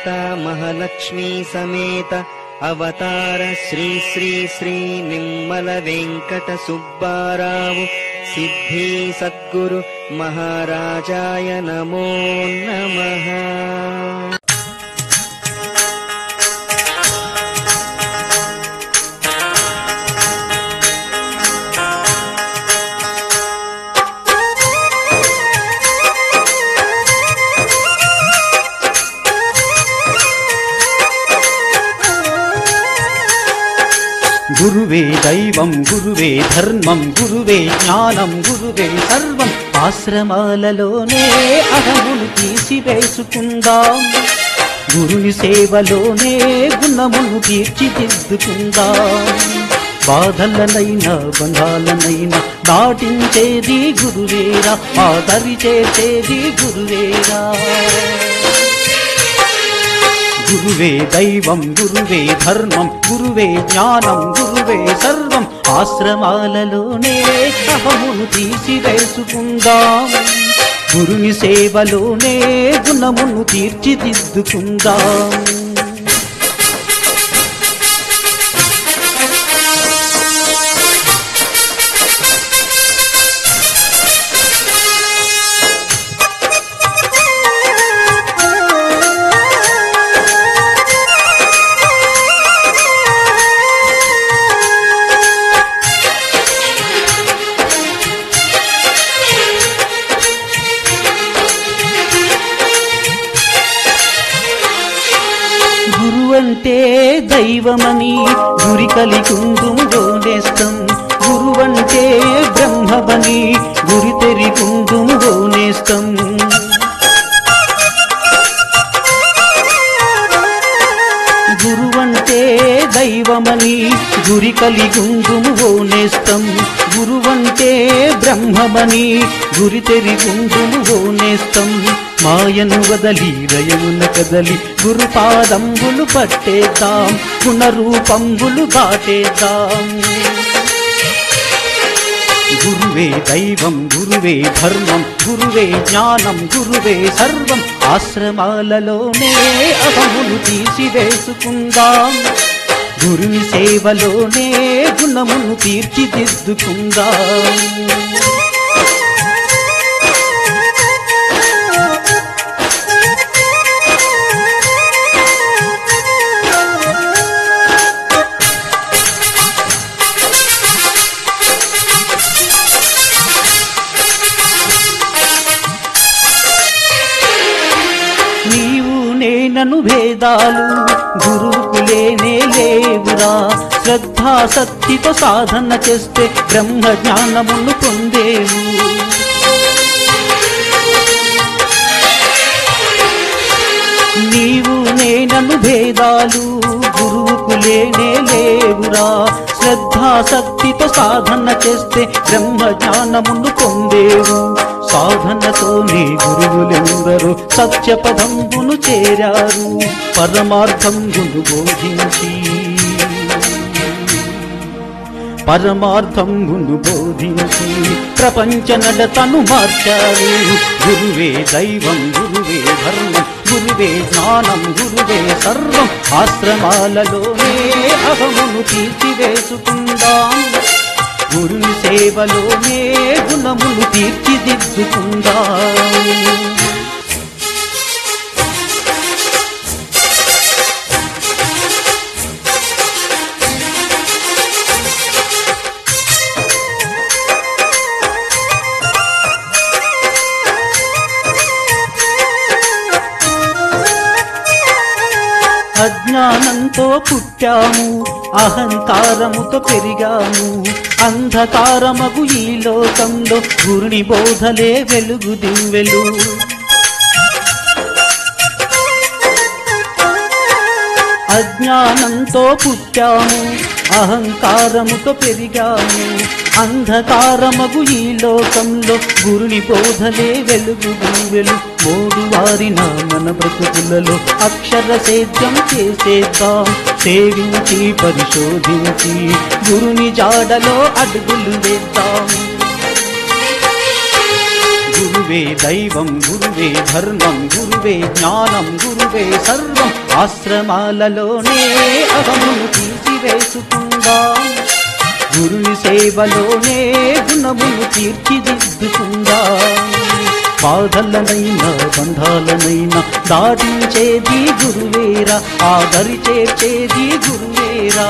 माता महालक्ष्मी समेत अवतार श्री श्री श्री निम्मल वेंकट सुब्बाराव सिद्धि सद्गुरु महाराजाय नमो नमः। गुरुवे दैवं गुरुवे धर्मं गुरुवे ज्ञानं गुरुवे सर्वं ఆశ్రమాలలోనే అహమును తీసివేసుకుందాం గురుని సేవలోనే గుణమును తీర్చిదిద్దుకుందాం బాధలనైనా బంధాలనైనా దాటించేది గురువేరా ఆదరి చేసేది గురువేరా గురువే దైవం గురువే ధర్మం గురువే జ్ఞానం గురువే సర్వం ఆశ్రమాలలోనే అహమును తీసివేసుకుందాం గురుని సేవలోనే గుణమును తీర్చిదిద్దుకుందాం గురువంటే దైవమని గురి కలిగుందుమోనేస్తం గురువంటే బ్రహ్మమని గురి తెరిగుందుమోనేస్తం గురువంటే దైవమని గురి కలిగుందుమోనేస్తం గురువంటే బ్రహ్మమని గురి తెరిగుందుమోనేస్తం మాయను వదలి రయమున కదలి గురుపాదంబులు పట్టేద్దాం గుణరూపంబులు దాటేద్దాం గురువే దైవం గురువే ధర్మం గురువే జ్ఞానం గురువే సర్వం ఆశ్రమాలలోనే అహమును తీసివేసుకుందాం గురుని సేవలోనే గుణమును తీర్చిదిద్దుకుందాం నను భేదాలు గురువుకు లేనే లేవురా శ్రద్ధాసక్తితో సాధన చేస్తే బ్రహ్మ జ్ఞానమును పొందేవు నీవు నేనను భేదాలు గురువుకు లేనే లేవురా శ్రద్ధాసక్తితో సాధన చేస్తే బ్రహ్మ జ్ఞానమును పొందేవు సాధనతోనే గురువులెందరూ సత్యపదంబును చేరారు పరమార్థంబును బోధించి ప్రపంచ నడతను మార్చారు గురువే దైవం గురువే ధర్మం గురువే జ్ఞానం గురువే సర్వం ఆశ్రమాలలోనే అహమును తీర్చివేసుకుందాం గురుని సేవలోనే గుణమును తీర్చిదిద్దుకుందాం అజ్ఞానంతో పుట్టాము అహంకారముతో పెరిగాము అంధకారమగు ఈ లోకంలో గురుని బోధలే వెలుగు దివ్వెలు అజ్ఞానంతో పుట్టాము అహంకారముతో పెరిగాము అంధకారమగు ఈ లోకంలో గురుని బోధలే వెలుగు దివ్వెలు మోడు వారిన మన బ్రతుకులలో అక్షర సేద్యం చేసేద్దాం సేవించి పరిశోధించి గురుని జాడలో అడుగులు వేద్దాం గురు గురువే దైవం గురువే ధర్మం గురువే జ్ఞానం గురువే సర్వం ఆశ్రమాలలోనే అహమును తీసివేసుకుందాం గురుని సేవలోనే గుణమును తీర్చిదిద్దుకుందాం బాధలనైనా బంధాలనైనా దాటించేది గురువేరా ఆదరి చేర్చేది గురువేరా